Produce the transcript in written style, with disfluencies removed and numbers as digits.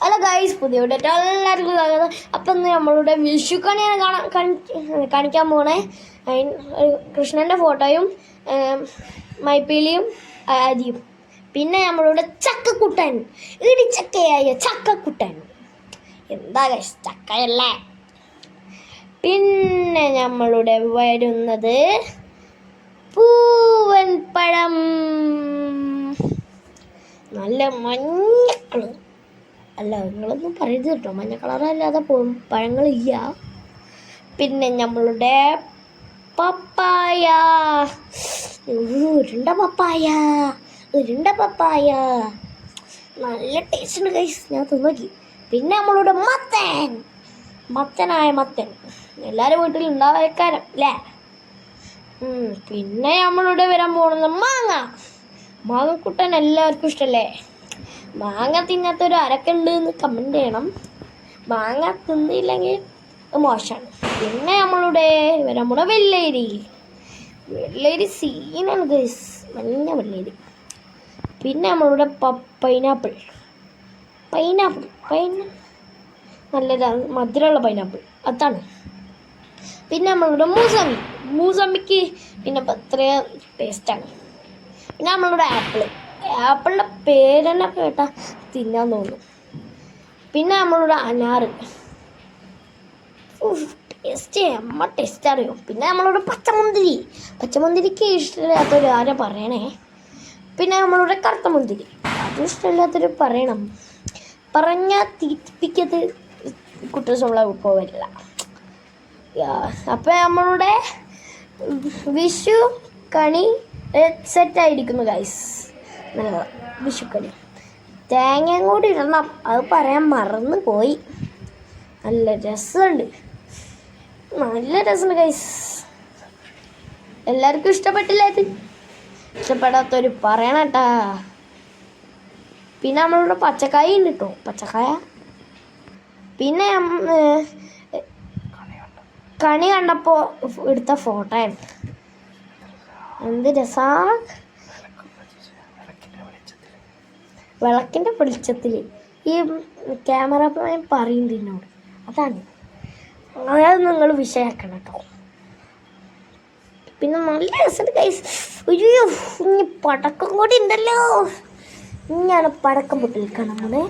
Hello guys, പുതിയ video എല്ലാവർക്കും സ്വാഗതം. അപ്പം ഇന്ന് നമ്മളുടെ വിഷുക്കണിയാണ് കാണിക്കാൻ പോണേ. കൃഷ്ണൻ്റെ ഫോട്ടോയും മൈപ്പീലിയും അരിയും, പിന്നെ നമ്മളുടെ ചക്കക്കുട്ടൻ, ഇടിച്ചക്കയായ ചക്കക്കുട്ടൻ. എന്താ ഗൈസ്, ചക്കയല്ലേ. പിന്നെ നമ്മളുടെ വരുന്നത് പൂവൻ പഴം, നല്ല മഞ്ഞ അല്ല, നിങ്ങളൊന്നും പറയരുത് കേട്ടോ, മഞ്ഞ കളറല്ലാതെ പഴങ്ങളില്ല. പിന്നെ നമ്മളുടെ പപ്പായ, ഉരുണ്ട പപ്പായ നല്ല ടേസ്റ്റ് ഉണ്ട് ഗൈസ്, ഞാൻ തിന്നോക്കി. പിന്നെ നമ്മളുടെ മത്തൻ എല്ലാവരും വീട്ടിൽ ഉണ്ടാവേക്കാരം അല്ലേ. പിന്നെ നമ്മളുടെ വരാൻ പോകുന്നത് മാങ്ങക്കുട്ടൻ എല്ലാവർക്കും ഇഷ്ടമല്ലേ. മാങ്ങ തിന്നാത്തൊരു ആരൊക്കെ എന്ന് കമൻറ്റ് ചെയ്യണം. മാങ്ങ തിന്നില്ലെങ്കിൽ മോശമാണ്. പിന്നെ നമ്മളുടെ വെള്ളരി സീനാണ് ഗൈസ്, മഞ്ഞ വെള്ളരി. പിന്നെ നമ്മളുടെ പൈനാപ്പിൾ നല്ലതാണ്, മധുരമുള്ള പൈനാപ്പിൾ അതാണ്. പിന്നെ നമ്മളുടെ മൂസമ്മിക്ക് പിന്നെ അത്ര ടേസ്റ്റാണ്. പിന്നെ നമ്മളുടെ ആപ്പിളിൻ്റെ പേരെന്നെ കേട്ടാൽ തിന്നാൻ തോന്നും. പിന്നെ നമ്മളുടെ അനാറ്, ടേസ്റ്റ് അറിയോ. പിന്നെ നമ്മളുടെ പച്ചമുന്തിരിക്ക് ഇഷ്ടമില്ലാത്തൊരു ആരെ പറയണേ. പിന്നെ നമ്മളുടെ കറുത്ത മുന്തിരി, അതും ഇഷ്ടമില്ലാത്തൊരു പറയണം. പറഞ്ഞാൽ തീറ്റിപ്പിക്കത് കുട്ടസുള്ള പോവില്ല. അപ്പം നമ്മളുടെ വിഷു കണി സെറ്റായിരിക്കുന്നു ഗൈസ്. വിഷുക്കണി തേങ്ങയും കൂടി ഇടണം, അത് പറയാൻ മറന്നു പോയി. നല്ല രസമുണ്ട് ഗൈസ്. എല്ലാവർക്കും ഇഷ്ടപ്പെട്ടില്ല? ഇത് ഇഷ്ടപ്പെടാത്തൊരു പറയണം കേട്ടാ. പിന്നെ നമ്മളിവിടെ പച്ചക്കായ ഉണ്ട് കേട്ടോ, പച്ചക്കായ. പിന്നെ കണി കണ്ടപ്പോൾ എടുത്ത ഫോട്ടോയാണ്, എന്ത് രസാ. വിളക്കിൻ്റെ വെളിച്ചത്തിൽ ഈ ക്യാമറമാൻ പറയുന്നത് എന്നോട്, അതാണ് അത് നിങ്ങൾ വിഷയാക്കണം കേട്ടോ. പിന്നെ നല്ല രസമുണ്ട് ഗൈസ്. അയ്യോ, ഇനി പടക്കം കൂടി ഉണ്ടല്ലോ. ഇനിയാണ് പടക്കം പൊട്ടിക്കണം. നമ്മള്